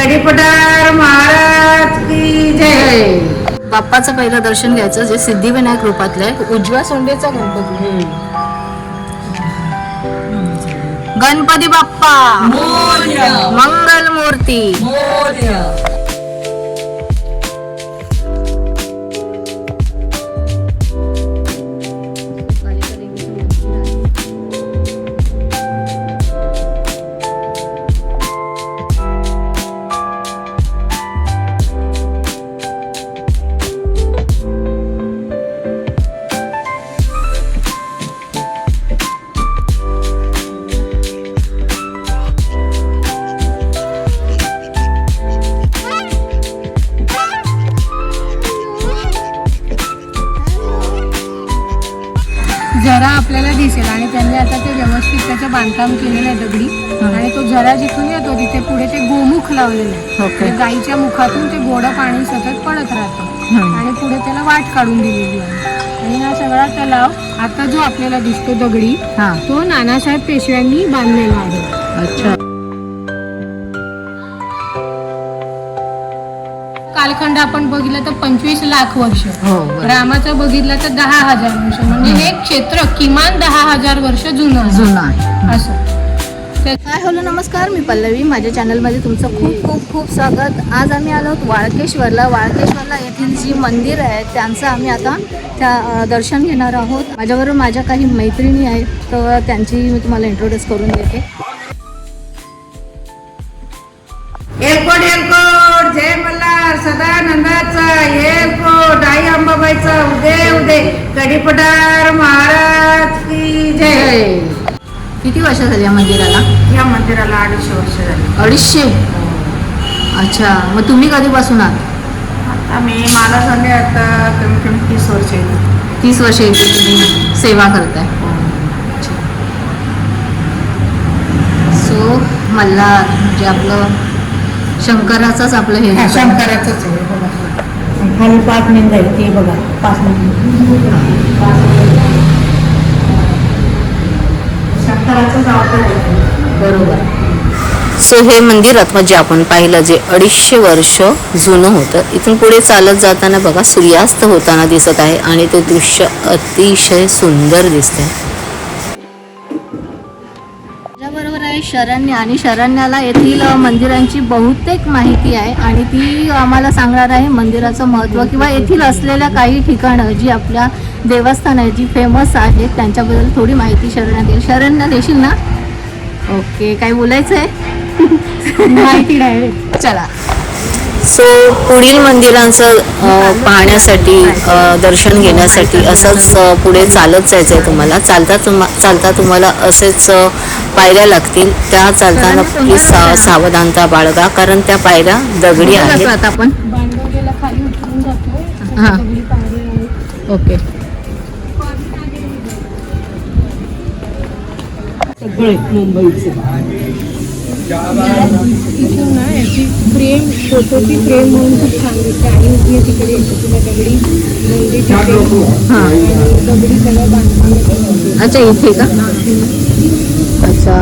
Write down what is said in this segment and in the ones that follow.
गडीपटार महाराज की जय. बाप्पाचं पहिलं दर्शन घ्यायचं जे सिद्धिविनायक रूपातलं आहे. उजव्या सोंडेचा गणपती. गणपती बाप्पा मंगल मूर्ती. झरा आपल्याला दिसेल आणि त्यांनी आता ते व्यवस्थित त्याचं बांधकाम केलेलं आहे दगडी. आणि तो झरा जिथून येतो तिथे पुढे ते गोमुख लावलेलं आहे. ओके. गाईच्या मुखातून ते गोडं पाणी सतत पडत राहतं आणि पुढे त्याला वाट काढून दिलेली आहे. आणि हा सगळा तलाव आता जो आपल्याला दिसतो दगडी तो नानासाहेब पेशव्यांनी बांधलेला आहे. अच्छा. कालखंड आपण बघितलं तर 25 लाख वर्ष. हो. रामाचं बघितलं तर 10,000 वर्ष. म्हणजे हे क्षेत्र किमान 10,000 वर्ष जुनं आहे. असं. हाय हॅलो नमस्कार, मी पल्लवी. माझ्या चॅनलमध्ये तुमचं खूप खूप खूप स्वागत. आज आम्ही आलो आहोत वाळकेश्वरला. वाळकेश्वरला येथील जी मंदिर आहे त्यांचं आम्ही आता त्या दर्शन घेणार आहोत. माझ्याबरोबर माझ्या काही मैत्रिणी आहेत तर त्यांची मी तुम्हाला इंट्रोड्यूस करून देते. एलकोट एलकोट जय मल्हार सदानंदाचा एलकोट आई अंबाबाईचा उदे उदे. गडीपटार महाराज की जय. किती वर्ष झाली या मंदिराला? या मंदिराला 250 वर्ष झाली. 250. अच्छा, मग तुम्ही कधीपासून आहात? आता मला झाले आता कमी कमी 30 वर्ष येते. 30 वर्ष इथे तुम्ही सेवा करताय. सो मल्हार म्हणजे आपलं शंकराचंच आपलं हे शंकराचंच आहे बघा. खाली 5 मिनिट आहे ते बघा. 5 मिनिट शंकराचंच अवतार आहे. बरोबर. सो हे मंदिर म्हणजे आपण पाहिलं जे 250 वर्ष जुनं होतं. इथून पुढे चालत जाताना बघा सूर्यास्त होताना दिसत आहे आणि ते दृश्य अतिशय सुंदर दिसते. बरोबर आहे शरण्य, आणि शरण्याला येथील मंदिरांची बहुतेक माहिती आहे आणि ती आम्हाला सांगणार आहे मंदिराचं महत्त्व किंवा येथील असलेल्या काही ठिकाणं जी आपल्या देवस्थान आहे जी फेमस आहेत त्यांच्याबद्दल थोडी माहिती शरण्या देईल. शरण्या देशील ना? ओके, काय बोलायचं आहे? माहिती डायरेक्ट. चला. सो पुढील मंदिरांचं पाहण्यासाठी दर्शन घेण्यासाठी असंच पुढे चालत जायचं आहे तुम्हाला. चालता तुम्हाला असेच पायऱ्या लागतील. त्या चालताना प्लीज सावधानता बाळगा कारण त्या पायऱ्या दगडी आहेत. आता आपण बांधवलेला खाली उतरून जातो. हां. दगडी पायऱ्या आहेत. ओके. सगळे मुंबईचे तिथून ना याची फ्रेम फोटोची फ्रेम म्हणून खूप छान दिसते. आणि उभी तिकडे येतो तुला दगडी मंदिर हां. दगडी सगळं बांधकाम. अच्छा, इथे का? अच्छा.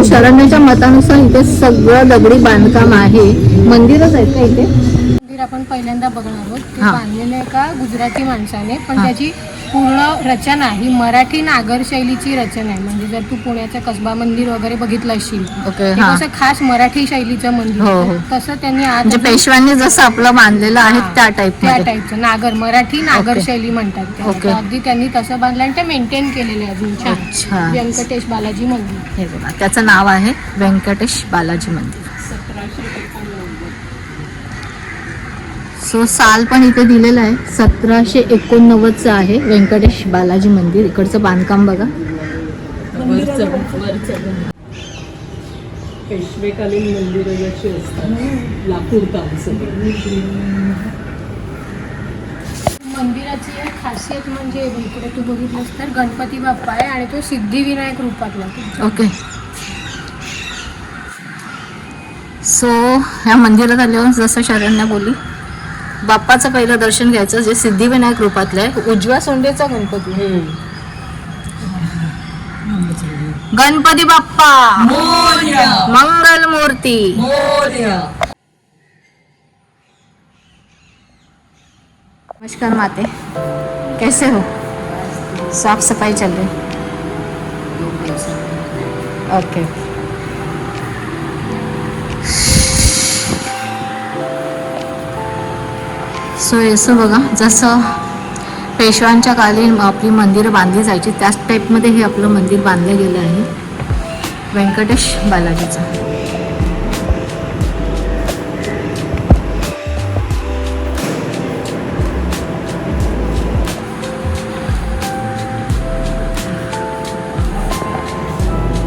शरण्याच्या मतानुसार इथे सगळं दगडी बांधकाम आहे. मंदिरच आहेत का इथे? मंदिर आपण पहिल्यांदा बघणार आहोत. ते बांधलेलं आहे का गुजराती माणसाने, पण त्याची पूर्ण रचना ही मराठी नागर शैलीची रचना आहे. म्हणजे जर तू पुण्याचं कसबा मंदिर वगैरे बघितलं असशील ओके. ते कसं खास मराठी शैलीचं मंदिर आहे. तसं त्यांनी आज म्हणजे पेशव्यांनी जसं आपलं बांधलेलं आहे त्या टाईपचं नागर मराठी नागर शैली म्हणतात त्याला. ओके. तर अगदी त्यांनी तसं बांधलं आणि ते मेंटेन केलेलं आहे अजून छान. अच्छा. व्यंकटेश बालाजी मंदिर. हे बघा त्याचं नाव आहे व्यंकटेश बालाजी मंदिर. सो साल पण इथे दिलेलं आहे 1789चं आहे व्यंकटेश बालाजी मंदिर. इकडचं बांधकाम बघा. पेशवेकालीन मंदिरं जशी असतात लाकूड काम सगळं. मंदिराची एक खासियत म्हणजे इकडे तू बघितलंस तर गणपती बाप्पा आहे आणि तो सिद्धिविनायक रूपातला. ओके. सो ह्या मंदिरात आल्यावर जसं शरण्या बोलली बाप्पाचं पहिलं दर्शन घ्यायचं जे सिद्धिविनायक रूपातलं आहे. उजव्या सोंडेचा गणपती. गणपती बाप्पा मोरया मंगल मूर्ती. मोरया. नमस्कार माते, कैसे हो? साफ सफाई चल रही. ओके. सो असं बघा, जसं पेशव्यांच्या काली आपली मंदिरं बांधली जायची त्याच टाईपमध्ये हे आपलं मंदिर बांधलं गेलं आहे व्यंकटेश बालाजीचं.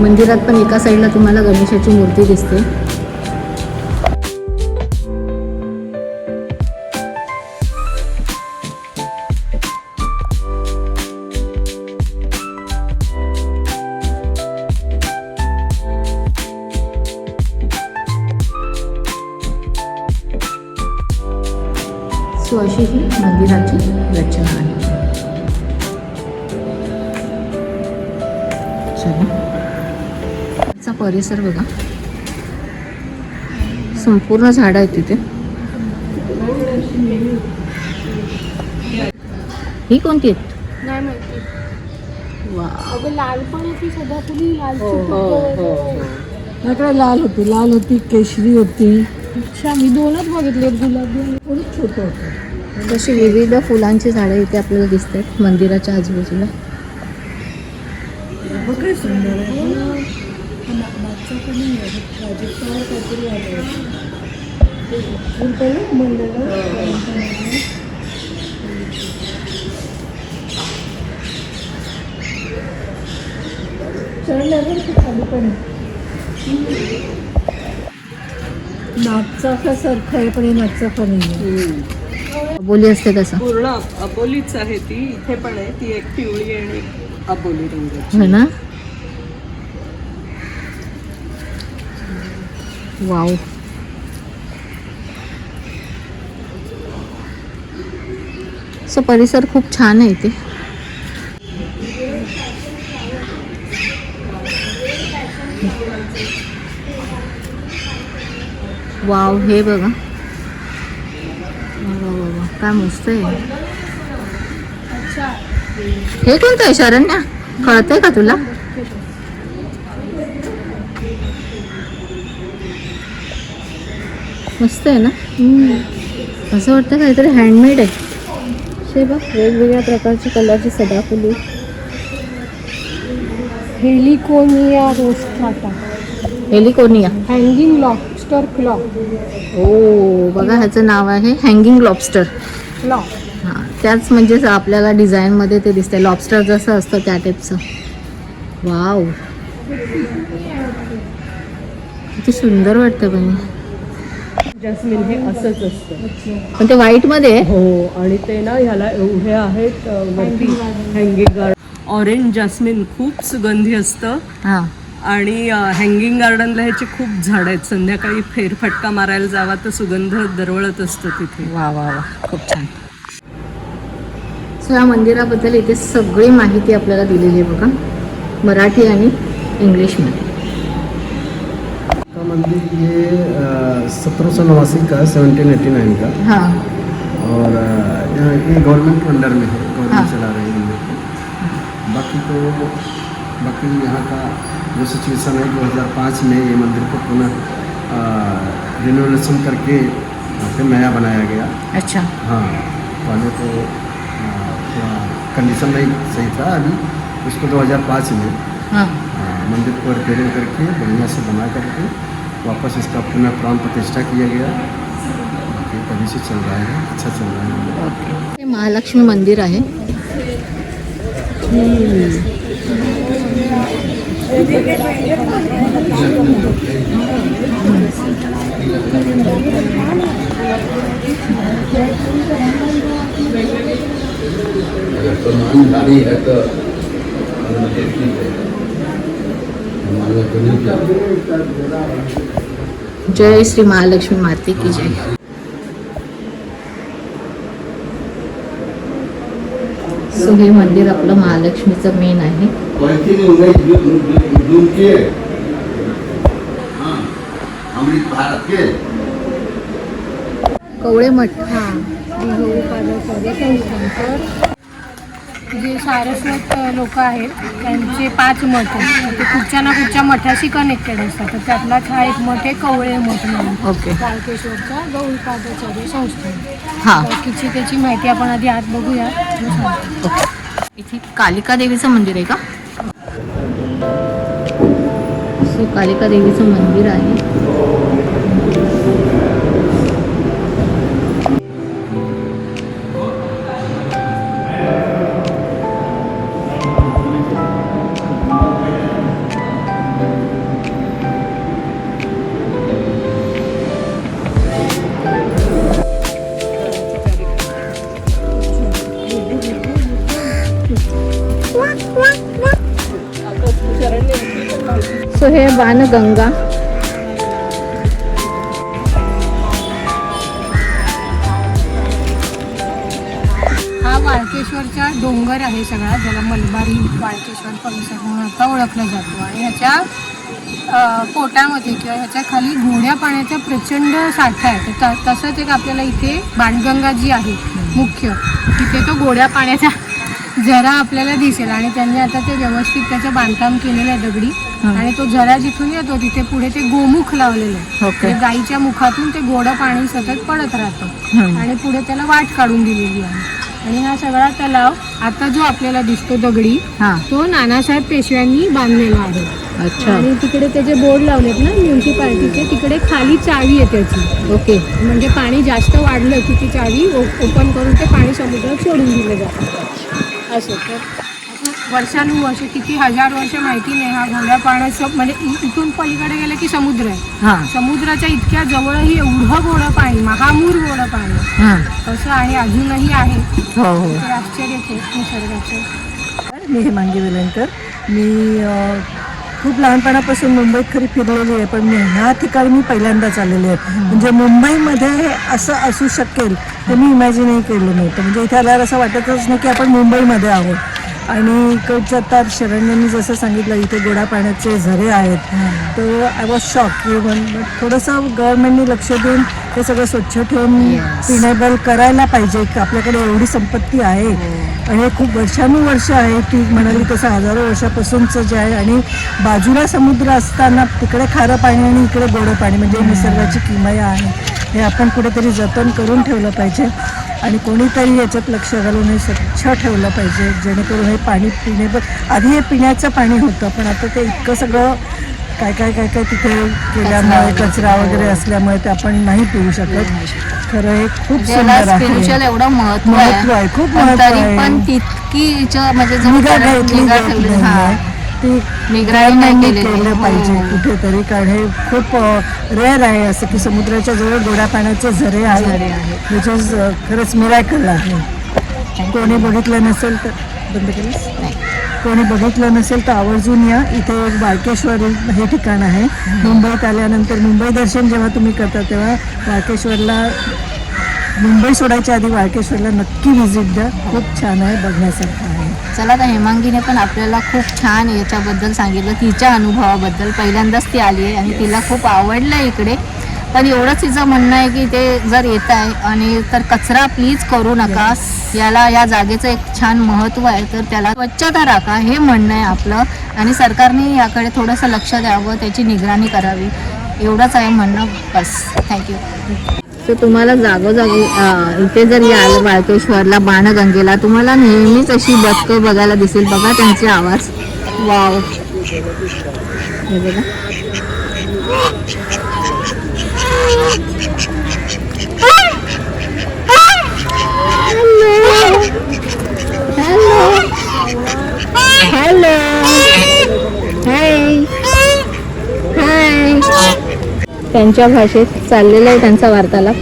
मंदिरात पण एका साईडला तुम्हाला गणेशाची मूर्ती दिसते. सो अशी ही मंदिराची रचना आहे. चला, चा परिसर बघा, संपूर्ण झाड आहेत तिथे. ही कोणती आहेत? नाही माहिती. वा, अगं लाल पण होती सदाफुली, लाल माझ्याकडे लाल होती केशरी होती. अच्छा, मी दोनच बघितले, गुलाबी आणि थोडी छोटं होतं. तशी विविध फुलांची झाडं इथे आपल्याला दिसत आहेत मंदिराच्या आजूबाजूला. बघा सुंदर आहे. मागचा पण नाही आहे, प्राजक्तावर काहीतरी आलं चढल्यावर खाली पण नागचाफा सारखं आहे, पण हे नागचाफा नाही आहे. बोली असते तसं पूर्ण अबोलीच आहे ती. इथे पण आहे ती, एक पिवळी आणि एक अबोली रंगाची. हो ना. वाव, सो परिसर खूप छान आहे इथे. वाव, हे बघा, वा वा वा, काय मस्त आहे. हे कोणतं आहे शरण्या, कळतंय का तुला? मस्त आहे ना. असं वाटतं काहीतरी हँडमेड आहे. हे बघ, वेगवेगळ्या प्रकारची कलरची सदाफुली. Heliconia rostrata, heliconia. Hanging lobster claw. ओ बघा, ह्याचं नाव आहे हँगिंग लॉबस्टर. क्लॉ. हां, त्याच म्हणजे आपल्याला डिझाईनमध्ये ते दिसतंय, लॉबस्टर जसं असतं त्या टाईपचं. वाव, किती सुंदर वाटतं. पण जॅस्मिन हे असंच असतं. पण ते व्हाईटमध्ये आहे. हो, आणि ते ना ह्याला एवढे आहेत वरती हँगिंग गार्डन. ऑरेंज जास्मिन खूप सुगंधी असतं. हां, आणि हँगिंग गार्डनला ह्याची खूप झाडं आहेत. संध्याकाळी फेरफटका मारायला जावा तर सुगंध दरवळत असतो तिथे. वा वा वा, खूप छान. सो या मंदिराबद्दल इथे सगळी माहिती आपल्याला दिलेली आहे बघा, मराठी आणि इंग्लिशमध्ये. का मंदिर ये 1789 का, 1789 का. हां और यहाँ ये गवर्नमेंट के अंडर में है, हाँ। गवर्नमेंट चला रही है मंदिर को. बाकी यहाँ का जो सिचुएशन है, 2005 में ये मंदिर को पुनः रिनोवेशन करके फिर नया बनाया गया. अच्छा. हाँ, पहले तो थोड़ा कंडीशन नहीं सही था. अभी उसको 2005 में हां, मंदिर को रिपेयरिंग करके बढ़िया से बना करके वापस इसका पुनः प्राण प्रतिष्ठा किया गया. बाकी तभी से चल रहा है, अच्छा चल रहा है. ओके. हे महालक्ष्मी मंदिर आहे. गाड़ी है तो जय श्री महालक्ष्मी माते की जय. सो सो हे मंदिर आपलं महालक्ष्मीचं मेन आहे. कवळे मठ. जे सारस्वत लोक आहेत त्यांचे 5 मठ आहेत, ते कुठच्या ना कुठच्या मठाशी कनेक्टेड असतात. तर त्यातलाच हा एक मठ आहे कवळे मठ म्हणून. ओके. वाळकेश्वरच्या गौरीपादाचार्य संस्थान. हां. बाकीची त्याची माहिती आपण आधी आत बघूया. इथे कालिका देवीचं मंदिर आहे का? सो कालिका देवीचं मंदिर आहे. सो हे बाणगंगा. हा वाळकेश्वरचा डोंगर आहे सगळा, ज्याला मलबारी वाळकेश्वर परिसर म्हणून आता ओळखला जातो. आणि ह्याच्या पोटामध्ये किंवा ह्याच्या खाली गोड्या पाण्याचा प्रचंड साठा आहे. तर तसंच एक आपल्याला इथे बाणगंगा जी आहे मुख्य, तिथे तो गोड्या पाण्याचा झरा आपल्याला दिसेल. आणि त्यांनी आता ते व्यवस्थित त्याचं बांधकाम केलेलं आहे दगडी. आणि तो झरा जिथून येतो तिथे पुढे ते गोमुख लावलेलं आहे. ओके. गाईच्या मुखातून ते गोडं पाणी सतत पडत राहतं आणि पुढे त्याला वाट काढून दिलेली आहे. आणि हा सगळा तलाव आता जो आपल्याला दिसतो दगडी, तो नानासाहेब पेशव्यांनी बांधलेला आहे. अच्छा. आणि तिकडे त्याचे बोर्ड लावलेत ना म्युन्सिपाल्टीचे, तिकडे खाली चावी आहे त्याची. ओके. म्हणजे पाणी जास्त वाढलं की ती चावी ओपन करून ते पाणी समुद्रात सोडून दिलं जातं. असं तर वर्षानुवर्ष किती हजार वर्ष माहिती नाही, हा गोड्या पाण्याचं म्हणजे इथून पलीकडे गेलं की समुद्र आहे. समुद्राच्या इतक्या जवळही एवढं गोडं पाणी, महामूर गोडं पाणी असं आहे, अजूनही आहे. ते आश्चर्यच आहे निसर्गाचं. मी हेमांगी वेलणकर. मी खूप लहानपणापासून मुंबईत खरी फिरलेली आहे, पण मी ह्या ठिकाणी मी पहिल्यांदाच आलेली आहे. म्हणजे मुंबईमध्ये असं असू शकेल हे मी इमॅजिनही केलं नव्हतं. म्हणजे इथे आल्यावर असं वाटतच नाही की आपण मुंबईमध्ये आहोत. आणि इकडचं आता शरण्यांनी जसं सांगितलं इथे गोडा पाण्याचे झरे आहेत, तर आय वॉज शॉक की थोडंसं गव्हर्नमेंटनी लक्ष देऊन ते सगळं स्वच्छ ठेवून पिनेबल करायला पाहिजे. की आपल्याकडे एवढी संपत्ती आहे आणि हे खूप वर्षानुवर्ष आहे, ती म्हणाली तसं हजारो वर्षापासूनचं जे आहे. आणि बाजूला समुद्र असताना तिकडे खारं पाणी आणि इकडे गोडं पाणी, म्हणजे निसर्गाची किमया आहे. हे आपण कुठेतरी जतन करून ठेवलं पाहिजे आणि कोणीतरी याच्यात लक्ष घालून हे स्वच्छ ठेवलं पाहिजे, जेणेकरून हे पाणी पिणे आधी हे पिण्याचं पाणी होतं, पण आता ते इतकं सगळं काय काय काय काय तिथे केल्यामुळे कचरा वगैरे असल्यामुळे ते आपण नाही पिऊ शकत. खरं हे खूप सुंदर आहे. स्पिरिच्युअल एवढं महत्व आहे, खूप महत्व आहे. पण तितकी म्हणजे निगा घेतली ती गव्हर्नमेंटने केलं पाहिजे कुठेतरी, कारण हे खूप रेअर आहे असं की समुद्राच्या जवळ गोड्या पाण्याचे झरे आहे, विच इज खरंच मिरॅकल आहे. कोणी बघितलं नसेल तर बंद केलीस नाही, कोणी बघितलं नसेल तर आवर्जून या. इथे वाळकेश्वर हे ठिकाण आहे. मुंबईत आल्यानंतर मुंबई दर्शन जेव्हा तुम्ही करता तेव्हा वाळकेश्वरला, मुंबई सोडायच्या आधी वाळकेश्वरला नक्की व्हिजिट द्या. खूप छान आहे, बघण्यासारखं आहे. चला, तर हेमांगीने पण आपल्याला खूप छान याच्याबद्दल सांगितलं, तिच्या अनुभवाबद्दल. पहिल्यांदाच ती आली आहे आणि तिला खूप आवडलं इकडे. पण एवढंच तिचं म्हणणं आहे की ते जर येत आहे आणि तर कचरा प्लीज करू नका. या जागेचं एक छान महत्त्व आहे, तर त्याला स्वच्छता राखा हे म्हणणं आहे आपलं. आणि सरकारने याकडे थोडंसं लक्ष द्यावं, त्याची निगराणी करावी, एवढंच आहे म्हणणं. बस, थँक्यू. तर तुम्हाला जागोजागी इथे जर याल वाळकेश्वरला, बाणगंगेला, तुम्हाला नेहमीच अशी बदकं बघायला दिसेल. बघा त्यांचे आवाज, वाव, हे बघा. हॅलो, हाय हाय. त्यांच्या भाषेत चाललेला आहे त्यांचा वार्तालाप.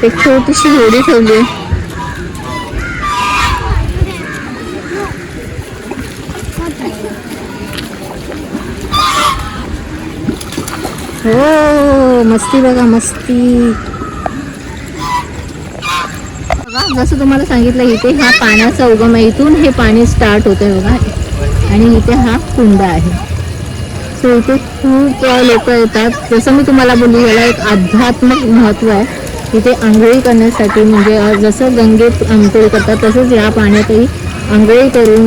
एक छोटीशी होडी ठेवली आहे. हो, मस्ती बघा, मस्ती बघा. जसं तुम्हाला सांगितलं इथे हा पाण्याचा उगम आहे, इथून हे पाणी स्टार्ट होतंय बघा आणि इथे हा कुंड आहे. सो इथे खूप लोक येतात. जसं मी तुम्हाला बोलली याला एक आध्यात्मिक महत्त्व आहे. इथे आंघोळी करण्यासाठी म्हणजे जसं गंगेत आंघोळ करतात तसंच या पाण्यातही आंघोळी करून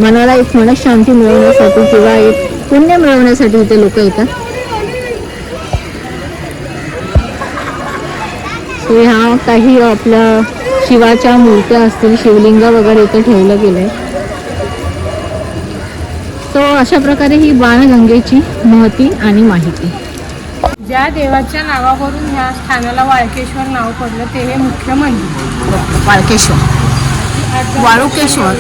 मनाला एक मनशांती मिळवण्यासाठी किंवा एक पुण्य मिळवण्यासाठी इथे लोक येतात. सो ह्या काही आपल्या शिवाच्या मूर्त्या असतील, शिवलिंग वगैरे इथे ठेवलं गेलंय. सो अशा प्रकारे ही बाणगंगेची महती आणि माहिती. ज्या देवाच्या नावावरून ह्या स्थानाला वाळकेश्वर नाव पडलं ते हे मुख्य मंदिर वाळकेश्वर, वाळुकेश्वर.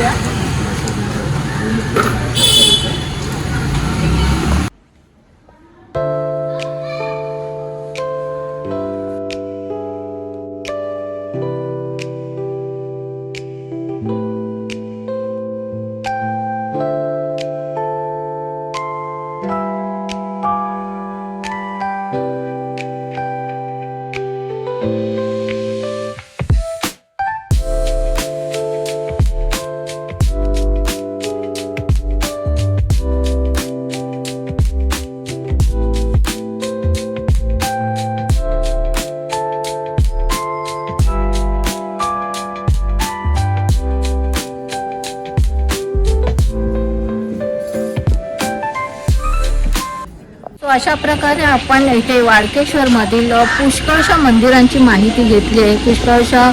अशा प्रकारे आपण इथे वाळकेश्वर मधील पुष्कळशा मंदिरांची माहिती घेतली आहे, पुष्कळशा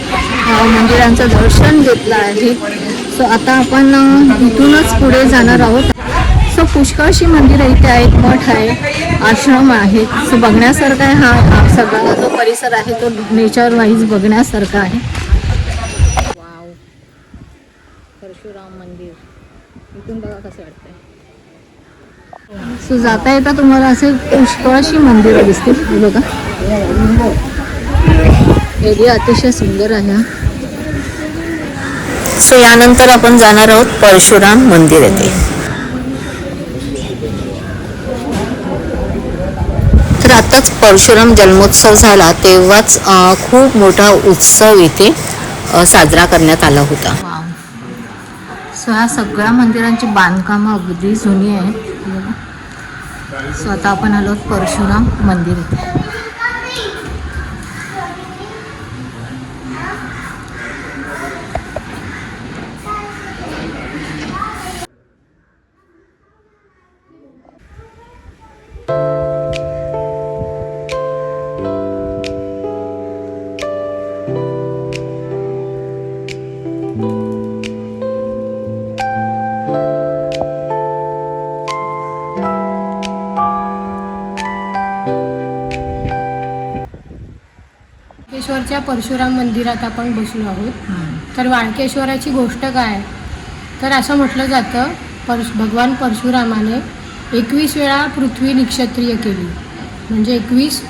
मंदिरांचं दर्शन घेतलं आहे. सो आता आपण इथूनच पुढे जाणार आहोत. सो पुष्कळशी मंदिरं इथे आहेत, मठ आहे, आश्रम आहेत. सो बघण्यासारखा आहे हा सगळा जो परिसर आहे तो नेचर वाईज बघण्यासारखा आहे. वाव, परशुराम मंदिर इथून बघा कसं वाटतंय. सो जाता येता तुम्हाला असे पुष्कळशी मंदिरं दिसतील. हे बघा एरिया अतिशय सुंदर आहे. सो यानंतर आपण जाणार आहोत परशुराम मंदिर येथे. तर आताच परशुराम जन्मोत्सव झाला तेव्हाच खूप मोठा उत्सव इथे साजरा करण्यात आला होता. सो ह्या सगळ्या मंदिरांची बांधकामं अगदी जुनी आहेत. सो आता आपण आलो परशुराम मंदिर इथे. वाळकेश्वरच्या परशुराम मंदिरात आपण बसलो आहोत. तर वाळकेश्वराची गोष्ट काय, तर असं म्हटलं जातं भगवान परशुरामाने 21 वेळा पृथ्वी निक्षत्रिय केली. म्हणजे 21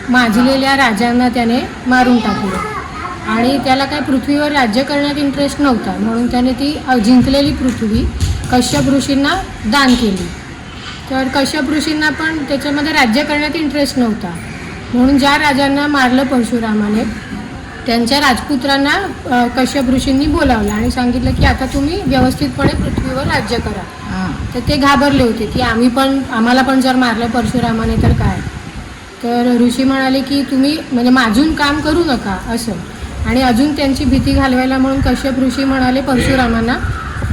माजलेल्या राजांना त्याने मारून टाकलं आणि त्याला काय पृथ्वीवर राज्य करण्यात इंटरेस्ट नव्हता, म्हणून त्याने ती जिंकलेली पृथ्वी कश्यप ऋषींना दान केली. तर कश्यप ऋषींना पण त्याच्यामध्ये राज्य करण्यात इंटरेस्ट नव्हता, म्हणून ज्या राजांना मारलं परशुरामाने त्यांच्या राजपुत्रांना कश्यप ऋषींनी बोलावलं आणि सांगितलं की आता तुम्ही व्यवस्थितपणे पृथ्वीवर राज्य करा. तर ते घाबरले होते की आम्हाला पण जर मारलं परशुरामाने तर काय. तर ऋषी म्हणाले की तुम्ही म्हणजे माझून काम करू नका असं. आणि अजून त्यांची भीती घालवायला म्हणून कश्यप ऋषी म्हणाले परशुरामांना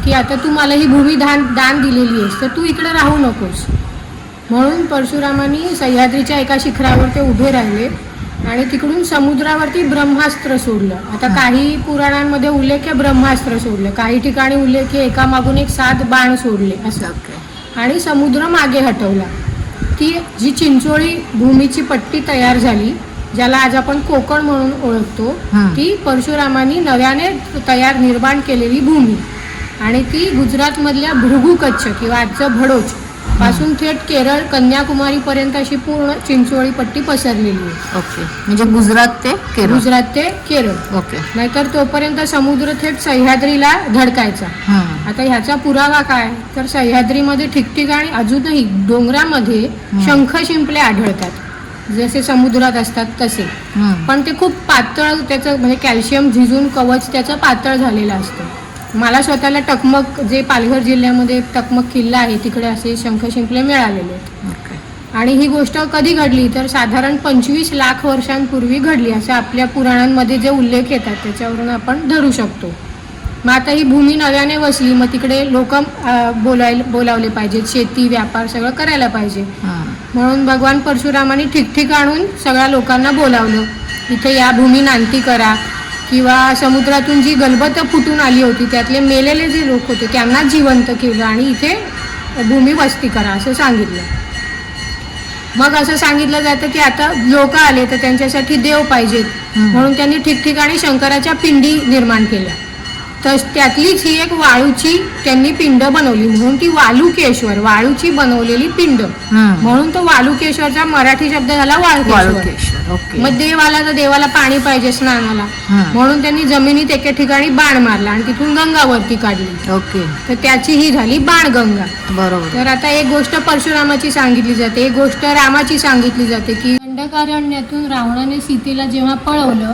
की आता तू मला ही भूमी दान दिलेली आहेस तर तू इकडे राहू नकोस. म्हणून परशुरामांनी सह्याद्रीच्या एका शिखरावर ते उभे राहिले आणि तिकडून समुद्रावरती ब्रह्मास्त्र सोडलं. आता काही पुराणांमध्ये उल्लेख आहे ब्रह्मास्त्र सोडलं, काही ठिकाणी उल्लेख आहे एकामागून एक 7 बाण सोडले असं. आणि समुद्र मागे हटवला. ती जी चिंचोळी भूमीची पट्टी तयार झाली ज्याला आज आपण कोकण म्हणून ओळखतो, ती परशुरामांनी नव्याने निर्माण केलेली भूमी. आणि ती गुजरातमधल्या भृगू कच्छ किंवा आजचं भडोच पासून थेट केरळ कन्याकुमारी पर्यंत अशी पूर्ण चिंचोळी पट्टी पसरलेली आहे. ओके, म्हणजे गुजरात ते केरळ. ओके, नाहीतर तोपर्यंत समुद्र थेट सह्याद्रीला धडकायचा. आता ह्याचा पुरावा काय, तर सह्याद्रीमध्ये ठिकठिकाणी अजूनही डोंगरामध्ये शंख शिंपले आढळतात. जसे समुद्रात असतात तसे, पण ते खूप पातळ, त्याचं म्हणजे कॅल्शियम झिजून कवच त्याचं पातळ झालेलं असतं. मला स्वतःला टकमक, जे पालघर जिल्ह्यामध्ये टकमक किल्ला आहे तिकडे असे शंख शिंपले मिळालेले आहेत. आणि ही गोष्ट कधी घडली तर साधारण 25 लाख वर्षांपूर्वी घडली, असं आपल्या पुराणांमध्ये जे उल्लेख येतात त्याच्यावरून आपण धरू शकतो. मग आता ही भूमी नव्याने वसली, मग तिकडे लोक बोलावले पाहिजेत, शेती व्यापार सगळं करायला पाहिजे. म्हणून भगवान परशुरामांनी ठिकठिकाणून सगळ्या लोकांना बोलावलं, इथे या भूमी नांती करा, किंवा समुद्रातून जी गलबत फुटून आली होती त्यातले मेलेले जे लोक होते त्यांना जिवंत केलं आणि इथे भूमी वस्ती करा असं सांगितलं. मग असं सांगितलं जातं की आता लोक आले तर त्यांच्यासाठी देव पाहिजेत, म्हणून त्यांनी ठिकठिकाणी शंकराच्या पिंडी निर्माण केल्या. तर त्यातलीच ही एक वाळूची त्यांनी पिंड बनवली, म्हणून ती वालुकेश्वर, वाळूची बनवलेली पिंड, म्हणून तो वालुकेश्वरचा मराठी शब्द झाला वाळुकेश्वर. मग देव आला तर देवाला पाणी पाहिजे स्नानाला, म्हणून त्यांनी जमिनीत एके ठिकाणी बाण मारला आणि तिथून गंगावरती काढली. तर त्याची ही झाली बाणगंगा. बरोबर. तर आता एक गोष्ट परशुरामाची सांगितली जाते, एक गोष्ट रामाची सांगितली जाते की दंडकारण्यातून रावणाने सीतेला जेव्हा पळवलं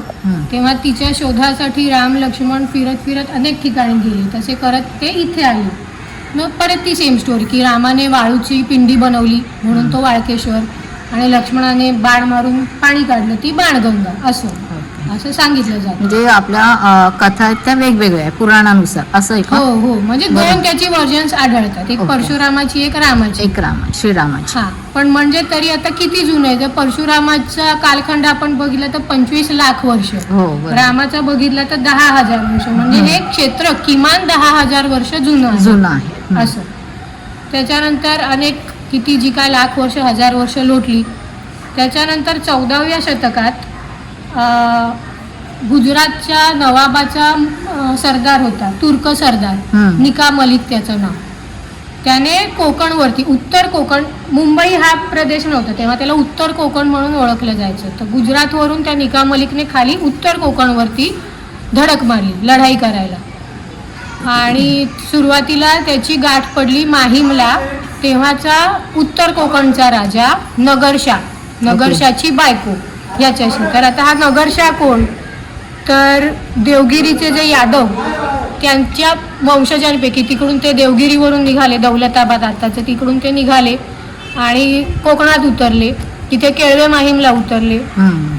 तेव्हा तिच्या शोधासाठी राम लक्ष्मण फिरत फिरत अनेक ठिकाणी गेले, तसे करत ते इथे आले. मग परत ती सेम स्टोरी की रामाने वाळूची पिंडी बनवली म्हणून तो वाळकेश्वर, आणि लक्ष्मणाने बाण मारून पाणी काढलं, ती बाणगंगा, असं सांगितलं जातं. म्हणजे आपल्या कथा आहेत त्या वेगवेगळ्या आहे पुराणानुसार, असं आहे का? हो, म्हणजे दोन त्याची व्हर्जन्स आढळतात, एक परशुरामाची एक रामाची. एक श्रीरामाची. हा, पण म्हणजे तरी आता किती जुनं आहे, तर परशुरामाचा कालखंड आपण बघितला तर 25 लाख वर्ष, रामाचा बघितला तर 10,000 वर्ष, म्हणजे हे क्षेत्र किमान 10,000 वर्ष जुनं आहे असं. त्याच्यानंतर अनेक किती जी काय लाख वर्ष, हजार वर्ष लोटली. त्याच्यानंतर 14व्या शतकात गुजरातच्या नवाबाचा सरदार होता, तुर्क सरदार, निका मलिक त्याचं नाव. त्याने कोकणवरती, उत्तर कोकण, मुंबई हा प्रदेश नव्हता तेव्हा, त्याला उत्तर कोकण म्हणून ओळखलं जायचं. तर गुजरातवरून त्या निका मलिकने खाली उत्तर कोकणवरती धडक मारली लढाई करायला. आणि सुरुवातीला त्याची गाठ पडली माहीमला, तेव्हाचा उत्तर कोकणचा राजा नगरशाची बायको याच्याशी. तर आता हा नगरशा कोण, तर देवगिरीचे जे यादव त्यांच्या वंशजांपैकी, तिकडून ते देवगिरीवरून निघाले, दौलताबाद आताचे, तिकडून ते निघाले आणि कोकणात उतरले, तिथे केळवे माहीमला उतरले,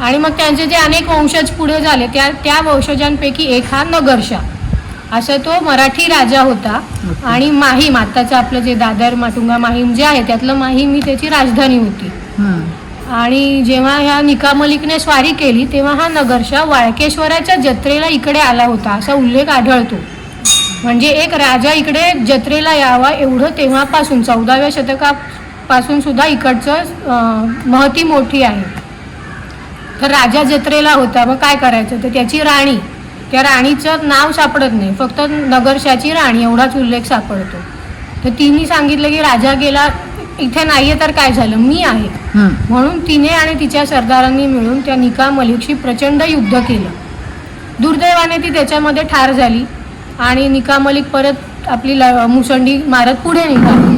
आणि मग त्यांचे जे अनेक वंशज पुढे झाले त्या वंशजांपैकी एक हा नगरशा, असा तो मराठी राजा होता. आणि माहीम, आताचं आपलं जे दादर माटुंगा माहीम जे आहे त्यातलं माहीम ही त्याची राजधानी होती. आणि जेव्हा ह्या निका मलिकने स्वारी केली तेव्हा हा नगरशा वाळकेश्वराच्या जत्रेला इकडे आला होता असा उल्लेख आढळतो. म्हणजे एक राजा इकडे जत्रेला यावा एवढं तेव्हापासून 14व्या शतकापासून सुद्धा इकडचं महती मोठी आहे. तर राजा जत्रेला होता, मग काय करायचं, तर त्याची राणी, त्या राणीचं नाव सापडत नाही, फक्त नगरशाची राणी एवढाच उल्लेख सापडतो. तर तिने सांगितलं की राजा गेला, इथे नाहीये तर काय झालं, मी आहे. म्हणून तिने आणि तिच्या सरदारांनी मिळून त्या निका मलिकशी प्रचंड युद्ध केलं. दुर्दैवाने ती त्याच्यामध्ये ठार झाली आणि निका मलिक परत आपली मुसंडी मारत पुढे निघाली.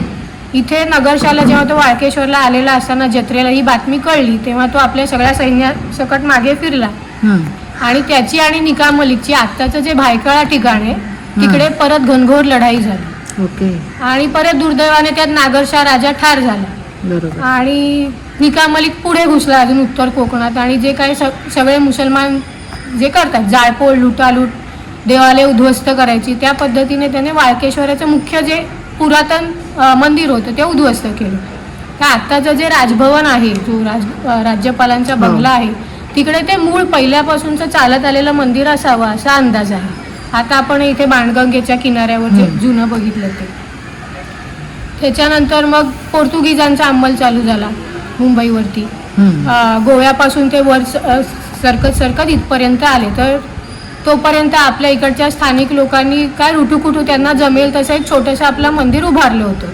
इथे नगरशाला जेव्हा तो वाळकेश्वरला आलेला असताना जत्रेला ही बातमी कळली तेव्हा तो आपल्या सगळ्या सैन्यासकट मागे फिरला आणि त्याची आणि निका मलिकची आत्ताचं जे भायखळा ठिकाण आहे तिकडे परत घनघोर लढाई झाली. आणि परत दुर्दैवाने त्यात नागरशा राजा ठार झाला आणि निका मलिक पुढे घुसला अजून उत्तर कोकणात. आणि जे काही सगळे मुसलमान जे करतात जाळपोळ, लुटालूट, देवालय उद्ध्वस्त करायची, त्या पद्धतीने त्याने वाळकेश्वराचं मुख्य जे पुरातन मंदिर होतं ते उद्ध्वस्त केलं. तर आत्ताचं जे राजभवन आहे, जो राज्यपालांचा बंगला आहे, तिकडे ते मूळ पहिल्यापासूनचं चालत आलेलं मंदिर असावं असा अंदाज आहे. आता आपण इथे बाणगंगेच्या किनाऱ्यावर जे जुनं बघितलं ते. त्याच्यानंतर मग पोर्तुगीजांचा अंमल चालू झाला मुंबईवरती. गोव्यापासून ते वर सरकत इथपर्यंत आले. तर तोपर्यंत आपल्या इकडच्या स्थानिक लोकांनी काय रुटूकुटू त्यांना जमेल तसं एक छोटंसं आपलं मंदिर उभारलं होतं.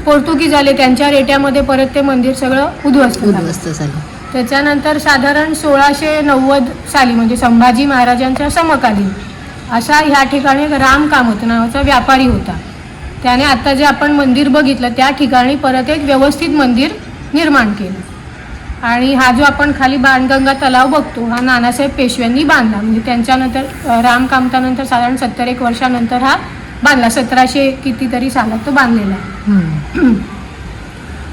पोर्तुगीज आले, त्यांच्या रेट्यामध्ये परत ते मंदिर सगळं उद्ध्वस्त झालं. त्याच्यानंतर साधारण 1690 साली म्हणजे संभाजी महाराजांच्या समकालीन असा ह्या ठिकाणी राम कामत नावाचा व्यापारी होता. त्याने आता जे आपण मंदिर बघितलं त्या ठिकाणी परत एक व्यवस्थित मंदिर निर्माण केलं. आणि हा जो आपण खाली बाणगंगा तलाव बघतो हा नानासाहेब पेशव्यांनी बांधला. म्हणजे त्यांच्यानंतर राम कामतानंतर साधारण 70 वर्षानंतर हा बांधला. 1700 कितीतरी सालात तो बांधलेला आहे.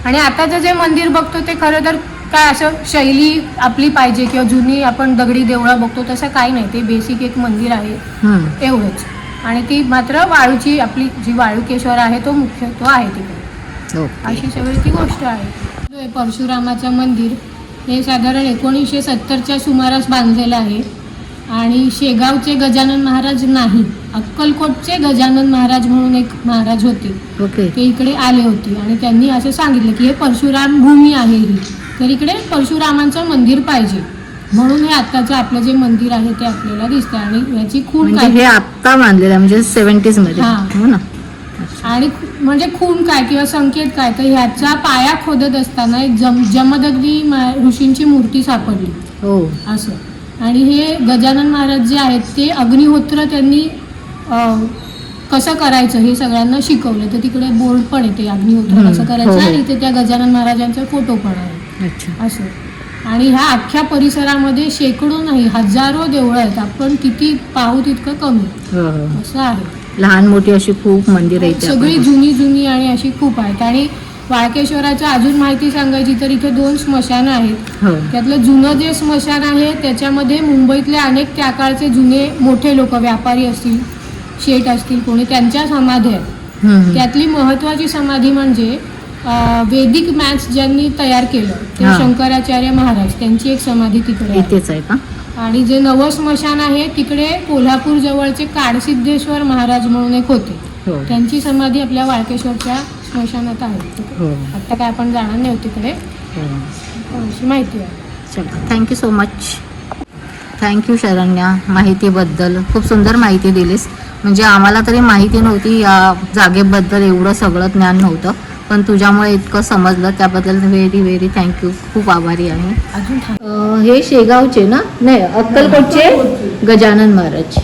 आणि आताचं जे मंदिर बघतो ते खरं तर काय असं शैली आपली पाहिजे किंवा जुनी आपण दगडी देवळं बघतो तसं काही नाही. ते बेसिक एक मंदिर आहे एवढंच. आणि ती मात्र वाळूची आपली जी वाळुकेश्वर आहे तो मुख्यत्व आहे तिकडे. अशी सगळी ती गोष्ट आहे. परशुरामाचं मंदिर हे साधारण 1970च्या सुमारास बांधलेलं आहे. आणि शेगावचे गजानन महाराज नाही, अक्कलकोटचे गजानन महाराज म्हणून एक महाराज होते, ते इकडे आले होते आणि त्यांनी असं सांगितलं की हे परशुराम भूमी आहे ही, तर इकडे परशुरामांचं मंदिर पाहिजे म्हणून हे आत्ताचं आपलं जे मंदिर आहे ते आपल्याला दिसतं. आणि याची खूण काय, हे आत्ता बांधलेलं आहे म्हणजे 70s मध्ये, हो ना. आणि म्हणजे खूण काय किंवा संकेत काय, तर ह्याचा पाया खोदत असताना एक जमदग्नी ऋषींची मूर्ती सापडली हो असं. आणि हे गजानन महाराज जे आहेत ते अग्निहोत्र त्यांनी कसं करायचं हे सगळ्यांना शिकवलं. तर तिकडे बोर्ड पण येते अग्निहोत्र कसं करायचं आणि इथे त्या गजानन महाराजांचा फोटो पण आहे असं. आणि ह्या अख्ख्या परिसरामध्ये शेकडो नाही हजारो देवळं आहेत. आपण किती पाहू तितकं कमी असं आहे. लहान मोठी अशी खूप मंदिर आहेत, सगळी जुनी आणि अशी खूप आहेत. आणि वाळकेश्वराचं अजून माहिती सांगायची तर इथे 2 स्मशानं आहेत. त्यातलं जुनं जे स्मशान आहे त्याच्यामध्ये मुंबईतले अनेक त्या काळचे जुने मोठे लोक, व्यापारी असतील, शेठ असतील कोणी, त्यांच्या समाधी आहेत. त्यातली महत्वाची समाधी म्हणजे वैदिक मॅथ्स ज्यांनी तयार केलं ते शंकराचार्य महाराज, त्यांची एक समाधी तिकडे आहे का. आणि जे नवं स्मशान आहे तिकडे कोल्हापूर जवळचे काडसिद्धेश्वर महाराज म्हणून एक होते, त्यांची समाधी आपल्या वाळकेश्वरच्या स्मशानात आहे. आता काय आपण जाणार नाही तिकडे, अशी माहिती आहे. चला, thank you so much. Thank you Sharanya माहितीबद्दल. खूप सुंदर माहिती दिलीस. म्हणजे आम्हाला तरी माहिती नव्हती या जागेबद्दल, एवढं सगळं ज्ञान नव्हतं, पण तुझ्यामुळे इतकं समजलं त्याबद्दल व्हेरी थँक्यू. खूप आभारी आहे. अजून हे शेगावचे ना, नाही अक्कलकोटचे गजानन महाराज.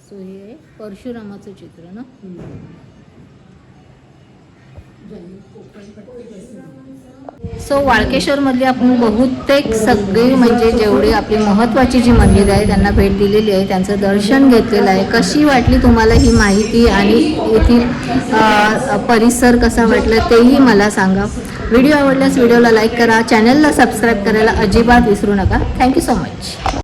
सो हे परशुरामाचं चित्र ना. सो वाळकेश्वरमधली आपण बहुतेक सगळी म्हणजे जेवढी आपली महत्त्वाची जी मंदिर आहे त्यांना भेट दिलेली आहे, त्यांचं दर्शन घेतलेलं आहे. कशी वाटली तुम्हाला ही माहिती आणि येथील परिसर कसा वाटला तेही मला सांगा. व्हिडिओ आवडल्यास व्हिडिओला लाईक करा, चॅनलला सबस्क्राईब करायला अजिबात विसरू नका. Thank you so much.